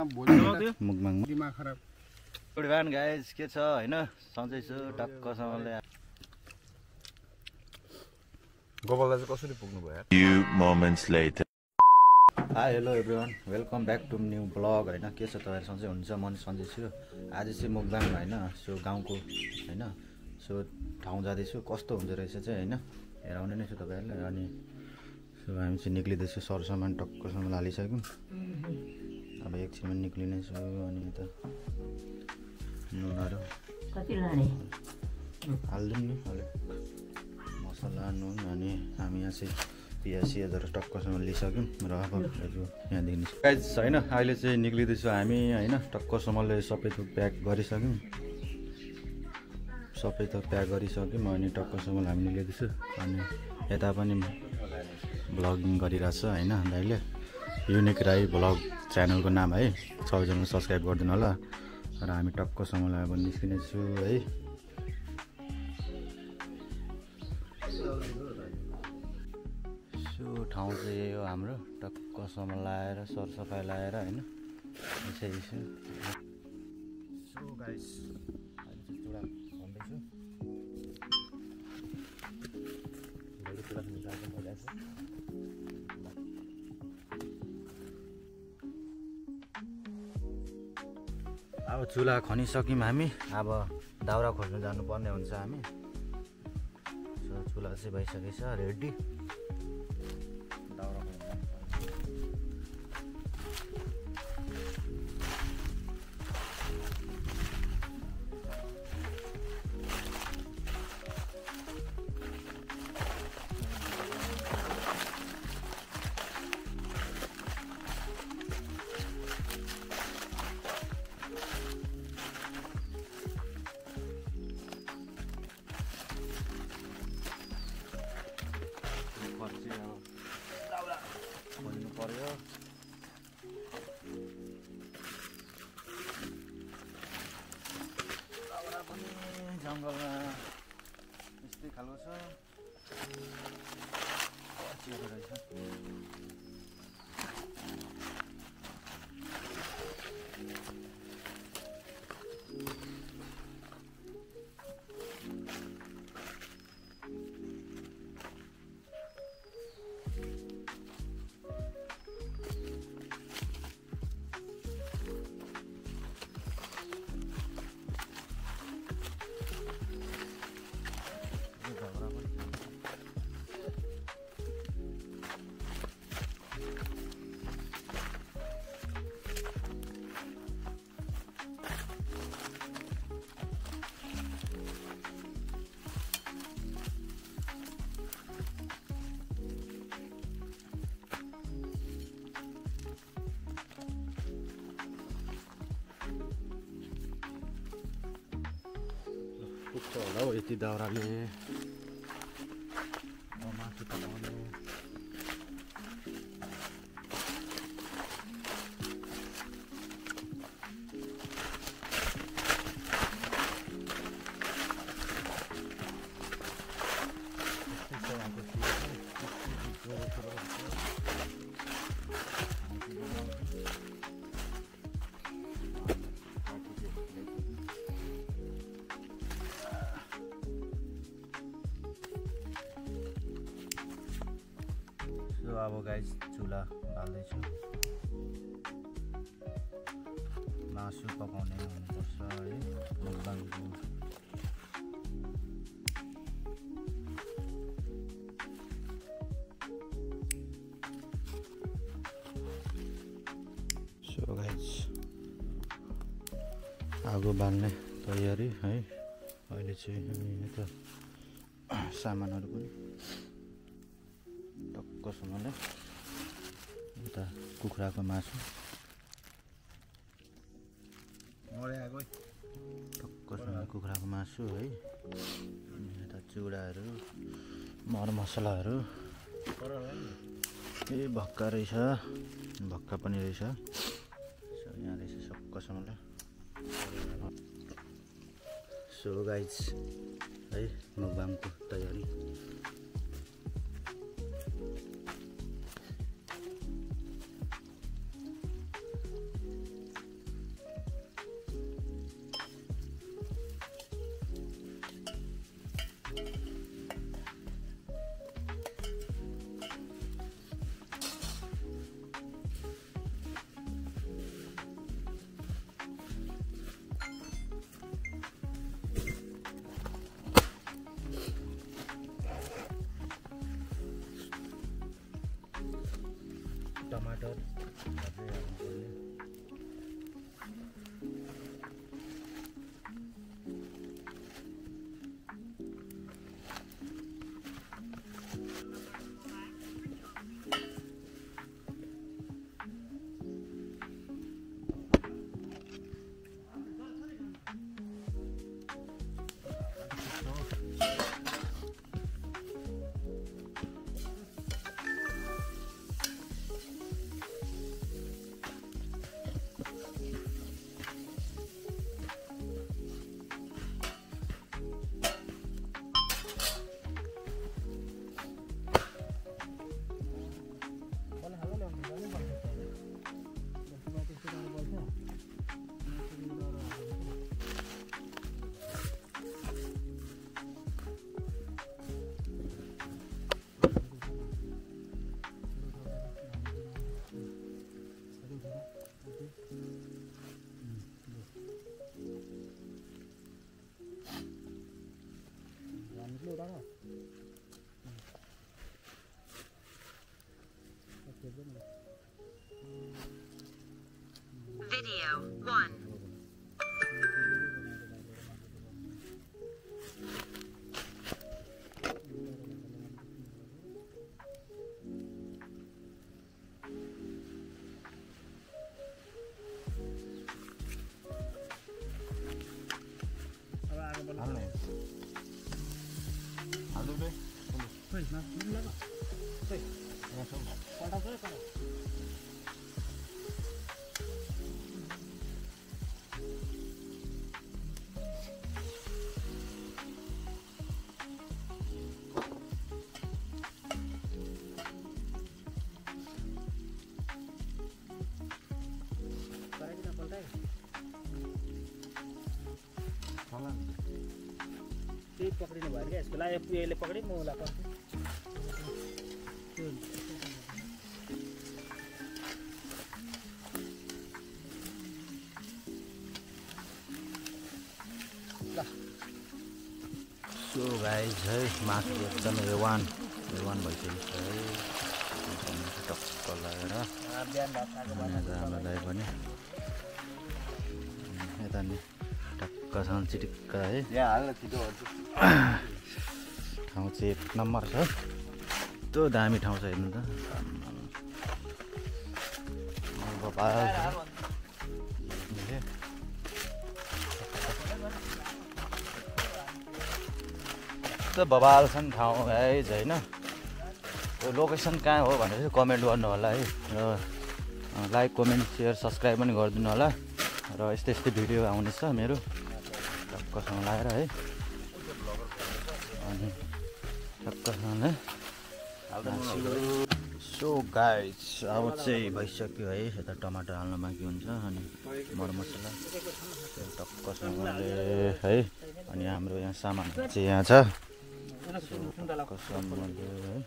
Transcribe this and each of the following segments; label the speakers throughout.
Speaker 1: मुखबाङमा दिमाग खराब। Good evening guys, के छ हैन? सन्चै छु टक्कसँगले।
Speaker 2: गोपाललाई चाहिँ कसरी पुग्नु भयो यार?
Speaker 3: Few moments later.
Speaker 1: Hi hello everyone, welcome back to new blog हैन। के छ तपाईहरु? सन्चै हुनुहुन्छ? म नि सन्चै छु। आज चाहिँ मुखबाङमा हैन, सो गाउँको हैन, सो ठाउँ जाँदैछु। कस्तो हुन्छ रहेछ चाहिँ हैन, हेराउने नै छु तपाईहरुलाई। अनि सो हामी चाहिँ निक्लिँदैछु, सरसामान टक्कसँग हालिसक्यौँ। अब एकछिनमा निक्लिने छु। अनि यता नुनहरू
Speaker 4: कति लाने
Speaker 1: हाल्दिउँ नि अलिक मसला नुन। अनि हामी यहाँ चाहिँ पियाज सियाजहरू टक्कसँग लिइसक्यौँ र अब यहाँदेखि गाइज होइन, अहिले चाहिँ निक्लिँदैछु हामी होइन। टक्कसँगले सबै थोक प्याक गरिसक्यौँ, सबै थोक प्याक गरिसक्यौँ। अनि टक्कसँगले हामी निक्लिँदैछु। अनि यता पनि भ्लगिङ गरिरहेछ होइन दाइले। युनिक राई भ्लग च्यानलको नाम है, सबैजना सब्सक्राइब गरिदिनु होला। र हामी टक्कसँगले अब निस्किने छु है। सो ठाउँ चाहिँ यही हो हाम्रो, टक्कसम्म लाएर सरसफाइ लाएर होइन यसै छु। सो गाइस अहिले चाहिँ चुडा भन्दैछु। अब चुला खनिसक्यौँ हामी। अब दाउरा खोज्नु जानुपर्ने हुन्छ हामी। सो चुला चाहिँ भइसकेछ रेडी। दाउरा खोज्नु पर्यो। दाउरा पनि जङ्गलमा यस्तै खालको छ, चिरो रहेछ। पुग्छ होला हौ यति दाउराले। मासु पकाउने अब गाइस चुला बाल्दैछु। मासु पकाउने हुनुपर्छ है मुखबाङको। सो गाइस आगो बाल्ने तयारी है। अहिले चाहिँ हामी यता सामानहरू पनि टक्कसँगले यता कुखुराको मासु टक्कसँगले कुखुराको मासु है। अनि यता चुडाहरू मरमसलाहरू ए भक्का रहेछ, भक्का पनि रहेछ। सो यहाँ रहेछ टक्कसँगले। सो गाइज है मुखबाङको तयारी।
Speaker 3: Video 1.
Speaker 4: पकडिनु भयो क्या यसको लागि पुगेले पकडी म उसलाई पर्छु
Speaker 1: सो गाइस है मासु एकदम A1 भइसकेको छ है टक्क लगाएर हाम्रो दाइ पनि यता नि टक्कसँग चिटिक्क है
Speaker 2: यहाँ हाल्न छिटो
Speaker 1: ठाउँ चाहिँ 1 नम्बर छ यस्तो दामी ठाउँ छ हेर्नु त यस्तो बबाल छ नि ठाउँ गाइज होइन यो लोकेसन कहाँ हो भनेर चाहिँ कमेन्ट गर्नु होला है र लाइक कमेन्ट सेयर सब्सक्राइब पनि गरिदिनु होला र यस्तै यस्तै भिडियो आउनेछ मेरो टक्कसँग लगाएर है अनि टक्कसँग सो गाइज अब चाहिँ भइसक्यो है यता टमाटर हाल्न बाँकी हुन्छ अनि मरमसला टक्कसँगले है अनि हाम्रो यहाँ सामानहरू चाहिँ यहाँ छ टक्कसँगले है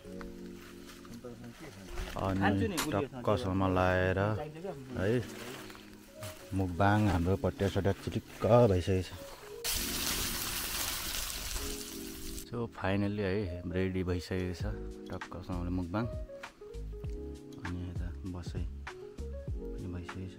Speaker 1: अनि टक्कसम्म लाएर है मुखबाङ हाम्रो पट्या सट्या चिटिक्क भइसकेको छ सो फाइनल्ली है रेडी भइसकेको छ टक्कसँगले मुखबाङ अनि यता बसाइ पनि भइसकेको छ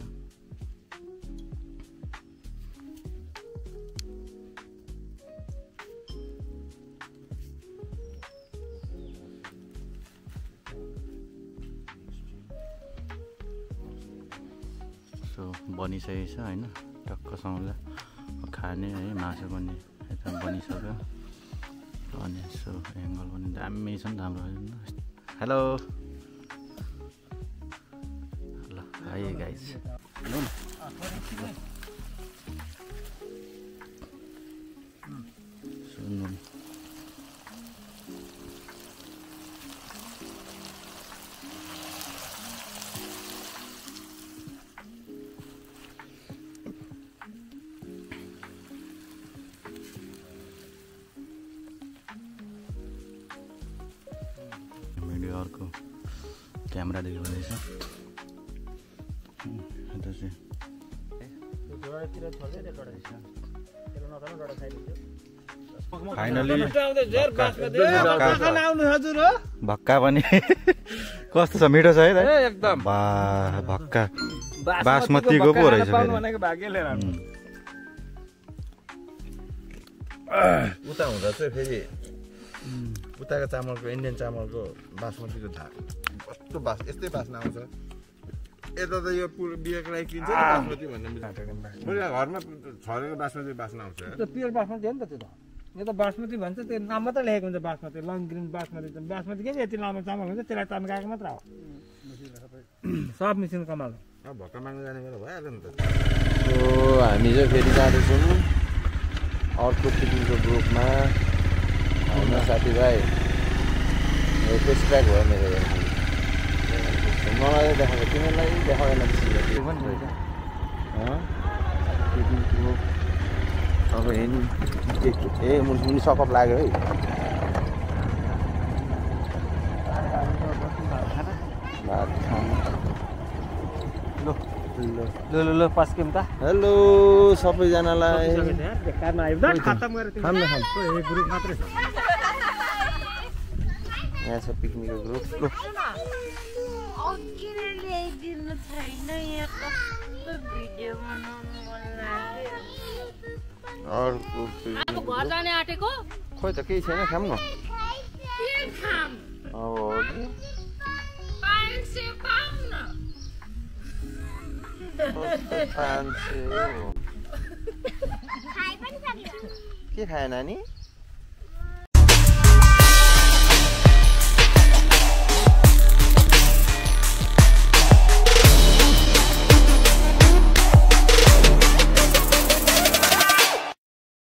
Speaker 1: सो बनिसकेको छ होइन टक्कसँगले खाने है मासु पनि यता बनिसक्यो अनि यसो एङ्गल पनि दामी छ नि त हाम्रो हेलो ल आइए गाइस सुन्नु अर्को क्यामेरादेखि हुँदैछ यता चाहिँ फाइनली भक्का पनि कस्तो छ मिठो छ है एकदम भक्का बासमतीको पो रहेछ
Speaker 2: उता हुँदा चाहिँ फेरि उताको चामलको इन्डियन चामलको बासमतीको धान कस्तो यस्तै बास्ना आउँछ यता त यो बिहेको लागि किन्छ बासमती भन्ने घरमा छरेको बासमती बास्ना आउँछ
Speaker 4: प्योर बासमती हो नि त त्यो त यो त बासमती भन्छ त्यो नाम मात्रै लेखेको हुन्छ बासमती लङ ग्रिन बासमती बासमती के यति लामो चामल हुन्छ त्यसलाई तन्काएको मात्र हो सब मिसिन कमाल
Speaker 2: भक्का माग्नु जाने बेला भइहाल्यो नि त
Speaker 5: हामी चाहिँ फेरि जाँदैछौँ अर्को पिकनिकको ग्रुपमा होइन साथीभाइ स्ट्राइक भयो मेरो मलाई देखाएको तिमीलाई देखाएन पिकनिक ग्रुप अब हेर्नु ए मुनि सकअप लाग्यो है भात खानु ल ल
Speaker 4: ल पस्क्यौँ त
Speaker 5: हेलो सबैजनालाई
Speaker 4: सकिसकेछ यार बेकारमा आयो दा खतम गरेर
Speaker 5: खाम न खाम
Speaker 4: यो ग्रुप मात्रै छ
Speaker 5: यहाँ छ पिकनिकको ग्रुप ल
Speaker 3: किन ल्याइदिनु छैन यहाँ कस्तो भिडियो बनाउनु मन लाग्यो
Speaker 5: अर्को
Speaker 3: अब घर जाने आँटेको
Speaker 5: खोइ त केही छैन खाम न
Speaker 3: के खाम
Speaker 5: अब
Speaker 3: पाइसे पाउँ न
Speaker 5: के खायो नानी